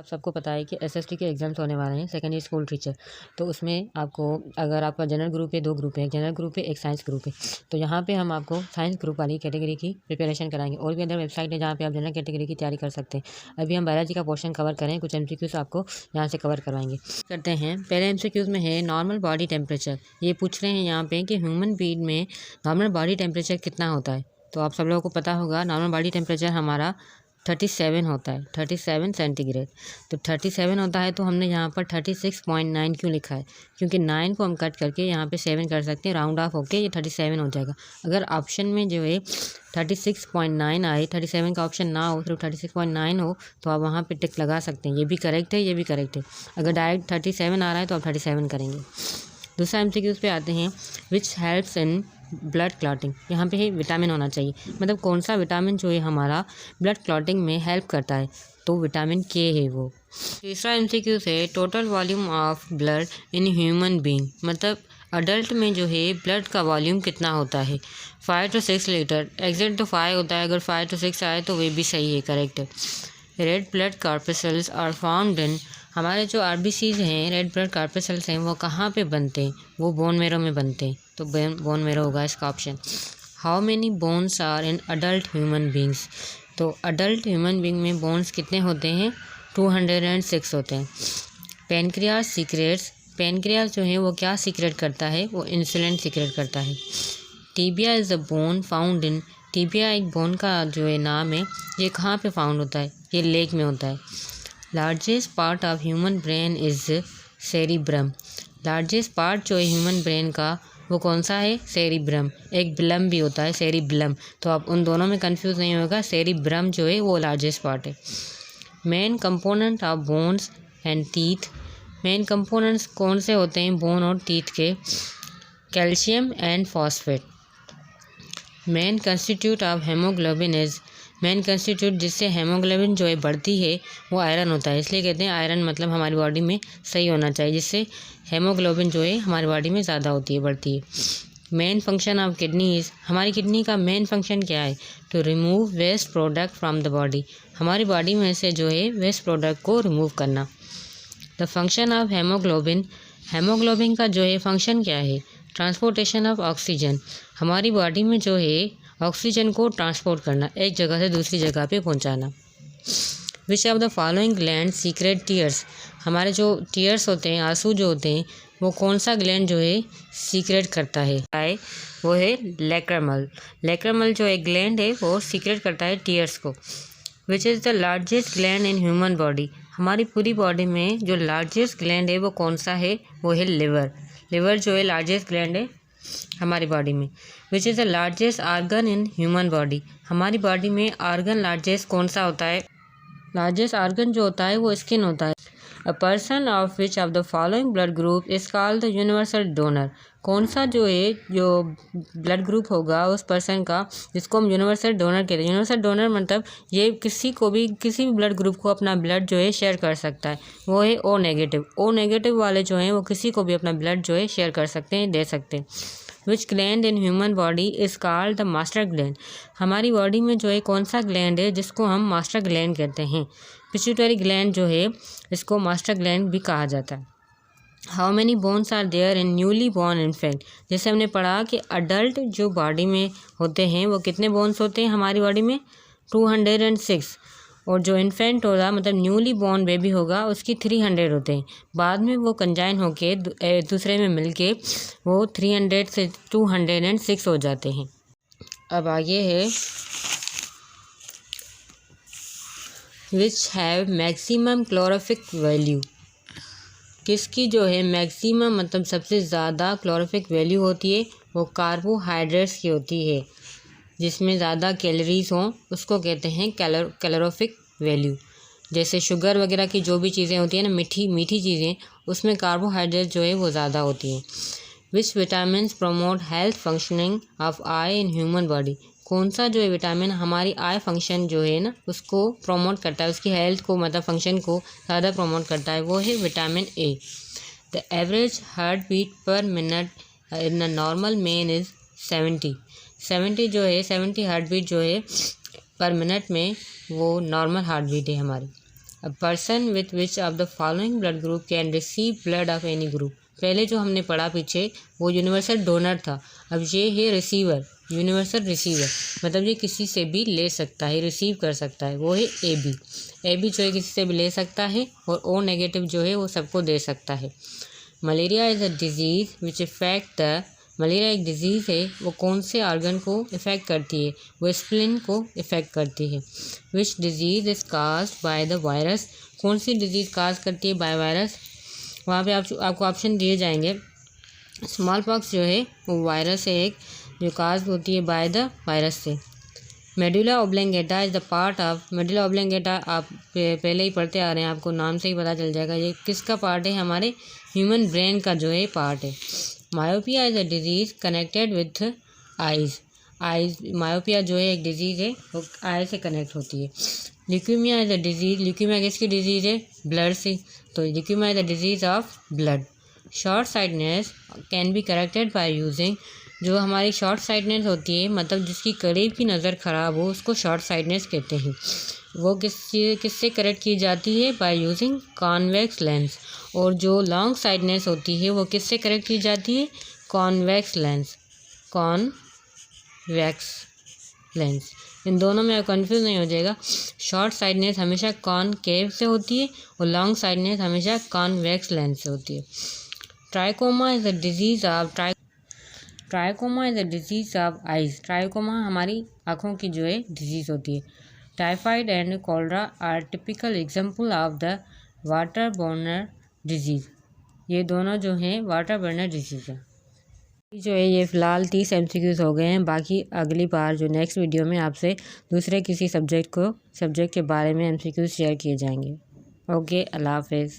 आप सबको पता है कि एसएसटी के एग्ज़ाम्स होने वाले हैं सेकेंड ईयर स्कूल टीचर। तो उसमें आपको अगर आपका जनरल ग्रुप है, 2 ग्रुप है, एक जनरल ग्रुप है, एक साइंस ग्रुप है। तो यहाँ पे हम आपको साइंस ग्रुप वाली कैटेगरी की प्रिपरेशन कराएंगे। और भी अंदर वेबसाइट है जहाँ पे आप जनरल कैटेगरी की तैयारी कर सकते हैं। अभी हम बायोलॉजी का पोर्शन कवर करें, कुछ एमसीक्यूज़ आपको यहाँ से कवर करवाएंगे। करते हैं, पहले एमसीक्यूज़ में है नॉर्मल बॉडी टेम्परेचर। ये पूछ रहे हैं यहाँ पे कि ह्यूमन बीइंग में नॉर्मल बॉडी टेम्परेचर कितना होता है। तो आप सब लोगों को पता होगा नॉर्मल बॉडी टेम्परेचर हमारा 37 होता है, 37 सेंटीग्रेड। तो 37 होता है, तो हमने यहाँ पर 36.9 क्यों लिखा है? क्योंकि 9 को हम कट करके यहाँ पे 7 कर सकते हैं, राउंड ऑफ होके ये 37 हो जाएगा। अगर ऑप्शन में जो है 36.9 आए, 37 का ऑप्शन ना हो, सिर्फ 36.9 हो, तो आप वहाँ पे टिक लगा सकते हैं। ये भी करेक्ट है, ये भी करेक्ट है। अगर डायरेक्ट 37 आ रहा है तो आप 37 करेंगे। दूसरा एमसीक्यूज़ पे आते हैं, which helps in blood clotting. यहाँ पे विटामिन होना चाहिए, मतलब कौन सा विटामिन जो है हमारा ब्लड क्लॉटिंग में हेल्प करता है, तो विटामिन के है वो। तीसरा एमसीक्यू है, total volume of blood in human being, मतलब अडल्ट में जो है ब्लड का वॉल्यूम कितना होता है? 5 to 6 लीटर। एग्जैक्ट तो 5 होता है, अगर 5 to 6 आए तो वे भी सही है, करेक्ट है। Red blood corpuscles are found in, हमारे जो आरबीसीज हैं, रेड ब्लड कॉर्पसेल्स हैं, वो कहाँ पे बनते हैं? वो बोन मेरो में बनते हैं, तो बोन मेरो होगा इसका option. How many bones are in adult human beings, तो अडल्ट ह्यूमन बींग में बोन्स कितने होते हैं? 206 होते हैं। पेनक्रियास सीक्रेट्स, पेनक्रियास जो है वो क्या सीक्रेट करता है? वो इंसुलिन सीक्रेट करता है। Tibia is a bone found in, tibia एक बोन का जो है नाम है, ये कहाँ पे फाउंड होता है? ये लेग में होता है। Largest part of human brain is cerebrum, largest part जो है ह्यूमन ब्रेन का वो कौन सा है? सेरिब्रम। एक ब्लम भी होता है, सेरिब्लम, तो आप उन दोनों में कंफ्यूज नहीं होगा, सेरिब्रम जो है वो लार्जेस्ट पार्ट है। Main component of bones and teeth, main components कौन से होते हैं बोन और टीथ के? Calcium and phosphate. Main constitute of haemoglobin is, main constitute जिससे हेमोग्लोबिन जो है बढ़ती है वो आयरन होता है, इसलिए कहते हैं आयरन मतलब हमारी बॉडी में सही होना चाहिए, जिससे हेमोग्लोबिन जो है हमारी बॉडी में ज़्यादा होती है, बढ़ती है। Main function of kidney is, हमारी किडनी का मेन फंक्शन क्या है? To remove waste product from the body, हमारी बॉडी में से जो है वेस्ट प्रोडक्ट को रिमूव करना। The function of haemoglobin, haemoglobin का जो है फंक्शन क्या है? ट्रांसपोर्टेशन ऑफ ऑक्सीजन, हमारी बॉडी में जो है ऑक्सीजन को ट्रांसपोर्ट करना, एक जगह से दूसरी जगह पे पहुंचाना। Which of the following gland secret tears, हमारे जो टीयर्स होते हैं, आंसू जो होते हैं, वो कौन सा ग्लैंड जो है सीक्रेट करता है? वो है लैक्रिमल, लैक्रिमल जो एक ग्लैंड है वो सीक्रेट करता है टीयर्स को। विच is the largest gland in human body, हमारी पूरी बॉडी में जो लार्जेस्ट ग्लैंड है वो कौन सा है? वो है लिवर, लिवर जो है लार्जेस्ट ग्लैंड है हमारी बॉडी में। Which is the largest organ in human body, हमारी बॉडी में आर्गन लार्जेस्ट कौन सा होता है? लार्जेस्ट आर्गन जो होता है वो स्किन होता है। A person of which of the following blood group is called the universal donor, कौन सा जो है जो ब्लड ग्रुप होगा उस पर्सन का जिसको हम यूनिवर्सल डोनर कहते हैं। यूनिवर्सल डोनर मतलब ये किसी को भी, किसी भी ब्लड ग्रुप को अपना ब्लड जो है शेयर कर सकता है, वो है ओ नेगेटिव। ओ नेगेटिव वाले जो हैं वो किसी को भी अपना ब्लड जो है शेयर कर सकते हैं, दे सकते हैं। विच gland in human body is called the master gland, हमारी बॉडी में जो है कौन सा ग्लैंड है जिसको हम मास्टर ग्लैंड कहते हैं? पिट्यूटरी ग्लैंड जो है इसको मास्टर ग्लैंड भी कहा जाता है। How many bones are there in newly born infant, जैसे हमने पढ़ा कि अडल्ट जो बॉडी में होते हैं वो कितने बोन्स होते हैं हमारी बॉडी में? 206, और जो इन्फेंट होगा मतलब न्यूली बॉर्न बेबी होगा उसकी 300 होते हैं। बाद में वो कंजाइन होके एक दूसरे में मिलके वो 300 से 206 हो जाते हैं। अब आगे है, which have maximum calorific value, किसकी जो है मैक्सिमम मतलब सबसे ज़्यादा क्लोरोफिक वैल्यू होती है? वो कार्बोहाइड्रेट्स की होती है, जिसमें ज़्यादा कैलोरीज हों उसको कहते हैं कैलोरीफिक वैल्यू। जैसे शुगर वगैरह की जो भी चीज़ें होती हैं ना, मीठी चीज़ें, उसमें कार्बोहाइड्रेट जो है वो ज़्यादा होती हैं। Which vitamin promote health functioning of I in human body, कौन सा जो है विटामिन हमारी आई फंक्शन जो है ना उसको प्रोमोट करता है, उसकी हेल्थ को मतलब फंक्शन को ज़्यादा प्रोमोट करता है, वो है vitamin A. The average heart beat per minute in a normal man is 70 जो है 70 हार्ट बीट जो है पर मिनट में वो नॉर्मल हार्ट बीट है हमारी। A person with which of the following blood group can receive blood of any group. पहले जो हमने पढ़ा पीछे वो यूनिवर्सल डोनर था, अब ये है रिसीवर, यूनिवर्सल रिसीवर, मतलब ये किसी से भी ले सकता है, रिसीव कर सकता है, वो है ए बी जो है किसी से भी ले सकता है और ओ नेगेटिव जो है वो सबको दे सकता है। Malaria is a disease which effect the, malaria एक डिजीज़ है, वो कौन से ऑर्गन को इफ़ेक्ट करती है, वो स्प्लिन को इफ़ेक्ट करती है। Which disease is caused by the virus, कौन सी डिजीज़ काज करती है बाय वायरस, वहाँ पे आपको ऑप्शन दिए जाएंगे। स्मॉल पॉक्स जो है वो वायरस है एक, जो काज होती है बाय द वायरस से। Medulla oblongata is the part of, medulla oblongata आप पहले ही पढ़ते आ रहे हैं, आपको नाम से ही पता चल जाएगा ये किसका पार्ट है, हमारे ह्यूमन ब्रेन का जो है पार्ट है। Myopia is a disease connected with eyes, myopia जो है एक डिजीज़ है वो आई से कनेक्ट होती है। Leukaemia is a disease, leukaemia किसकी डिजीज़ है, ब्लड से, तो leukaemia is a disease of blood. Short sightedness can be corrected by using, जो हमारी शॉर्ट साइटनेस होती है, मतलब जिसकी करीब की नज़र ख़राब हो उसको शॉर्ट साइटनेस कहते हैं, वो किससे करेक्ट की जाती है, बाय यूजिंग कॉन्वेक्स लेंस। और जो लॉन्ग साइटनेस होती है वो किससे करेक्ट की जाती है, कॉन्वेक्स लेंस, कॉन्वेक्स लेंस। इन दोनों में आप कन्फ्यूज़ नहीं हो जाएगा, शॉर्ट साइटनेस हमेशा कॉनकेव से होती है और लॉन्ग साइटनेस हमेशा कॉन्वेक्स लेंस से होती है। Trachoma is a disease of, trachoma is a disease of eyes, trachoma हमारी आँखों की जो है डिजीज़ होती है। Typhoid and cholera are typical example of the water borne disease, ये दोनों जो हैं वाटर बोर्नर डिजीज़ है। जो है ये फ़िलहाल 30 MCQs हो गए हैं, बाकी अगली बार जो नेक्स्ट वीडियो में आपसे दूसरे किसी सब्जेक्ट के बारे में MCQs शेयर किए जाएंगे। ओके, अल्लाह हाफ़िज़।